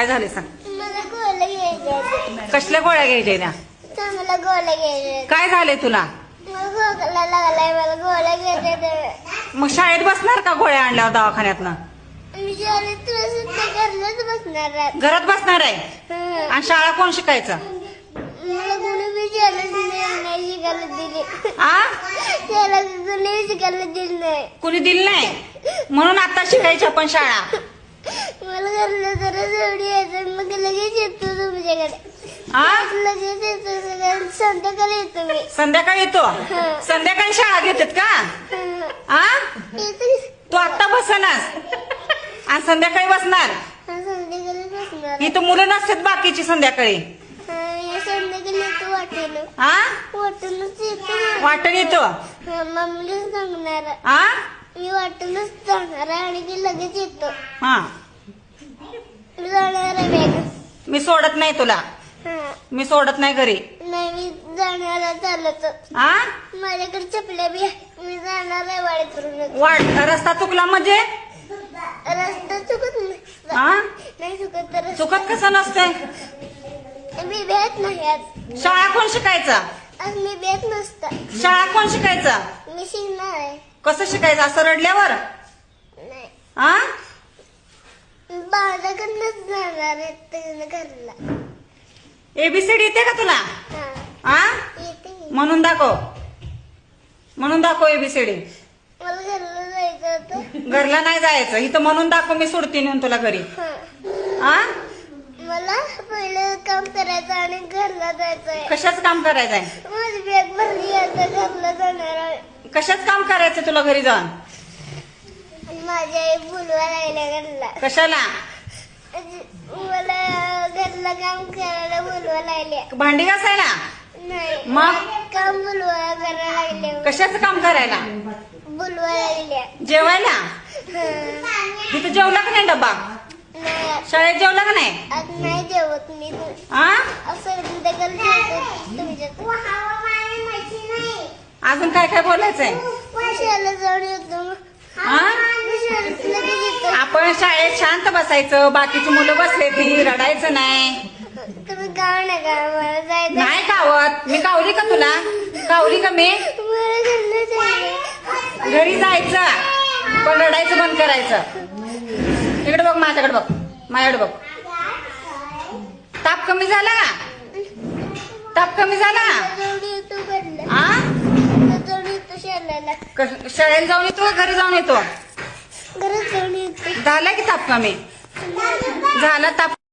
काय झाले सांग. मला गोळ्या घ्यायच्या. कसल्या गोळ्या घ्यायच्या त्या? चांगल्या गोळ्या घ्यायच्या. काय झाले तुला? मला खोकला लागलाय, मला गोळ्या घ्यायच्या. मग शाळेत बसणार का गोळ्या आणल्यावर दवाखान्यातनं? मी शाळेत तुला सुद्धा घरलाच बसणार आहे. घरात बसणार आहे? हं. आणि शाळा कोण शिकायचं? मला कोणी बी शाळेत नाही शिकायला दिली. आ त्याला कोणी शिकायला दिली नाही. कुणी दिलं नाही म्हणून आता शिकायची आपण शाळा. मला घरला जरा जोडी यायचं, मग लगेच येतो तुमच्याकडे. आ लगेच येतो, संध्याकाळी येतो मी. संध्याकाळी येतो? संध्याकाळी शाळा घेतात का? हं. आ येतो. तू आत्ता बसनास आणि संध्याकाळी बसणार? संध्याकाळी बसणार. इथं मुलं नसतात बाकीची संध्याकाळी. संध्याकाळी येतो वाटेल. आ वाटूनच येतो. वाटण येतो? मम्मीला सांगणार. आ मी वाटूनच जाणार आहे आणि ती लगेच येतो. हा मी जाणार आहे बॅग. मी सोडत नाही तुला. मी सोडत नाही घरी. नाही, मी जाणार आहे चालत. आ माझ्याकडे चपल्या बी आहे. मी जाणार आहे वाडीतून. रस्ता चुकला म्हणजे? रस्ता चुकत नाही. आ नाही चुकत तर चुकत कसं नसतंय? मी भेट नाही आज. शाळा कोण शिकायचं? आज मी भेट नसता. शाळा कोण शिकायचं? मी शिकणार आहे. कसं शिकायचं? असं रडल्यावर? नाही, आ बाळाकडनंच जाणार आहे त्याच्या घरला. एबीसीडी येते का तुला? हा, आ येते. म्हणून दाखव. म्हणून दाखव एबीसीडी. मला घरला जायचं होतं. घरला नाही जायचं. इथं म्हणून दाखव, मी सोडते नेऊन तुला घरी. हा. आ मला पहिलं काम करायचं आणि घरला जायचंय. कशाच काम करायचंय? माझी बॅग भरली आता घरला जाणार आहे. कशाच काम करायचं तुला घरी जाऊन? आणि माझी आई बोलवा लागल्या घरला. कशाला? मला घरला काम करायला बोलवा लागल्या. भांडी घासायला? नाही, मग? काम बोलवा करायला लागल्या. कशाचं काम करायला? बोलवा लागल्या. जेवायला? हं. तिथं जेवला का नाही डब्बा? नाही, शाळेत जेवला का नाही? आज नाही जेवत मी. आ असं संध्याकाळी जेवतो तुमच्यात. अजून काय काय बोलायचंय? शाळेला जाऊन येतो मग. आ मी शाळेत लगेच येतो. आपण शाळेत शांत बसायचं, बाकीची मुलं बसले ती रडायचं नाही. तुम्ही गाव नका, मला जायचं. नाही कावत. मी कावली का तुला? कावली का मी? मला घरला जायचं. घरी जायचं पण रडायचं बंद करायचं. इकडे बघ, माझ्याकडे बघ, माझ्याकडे बघ. ताप कमी झाला का? ताप कमी झाला? जाऊन येतो घरला. आ जाऊन येतो शाळेला. शाळेला जाऊन येतो का घरी जाऊन येतो? घरात जाऊन येतो. झाला की ताप कमी? झाला ताप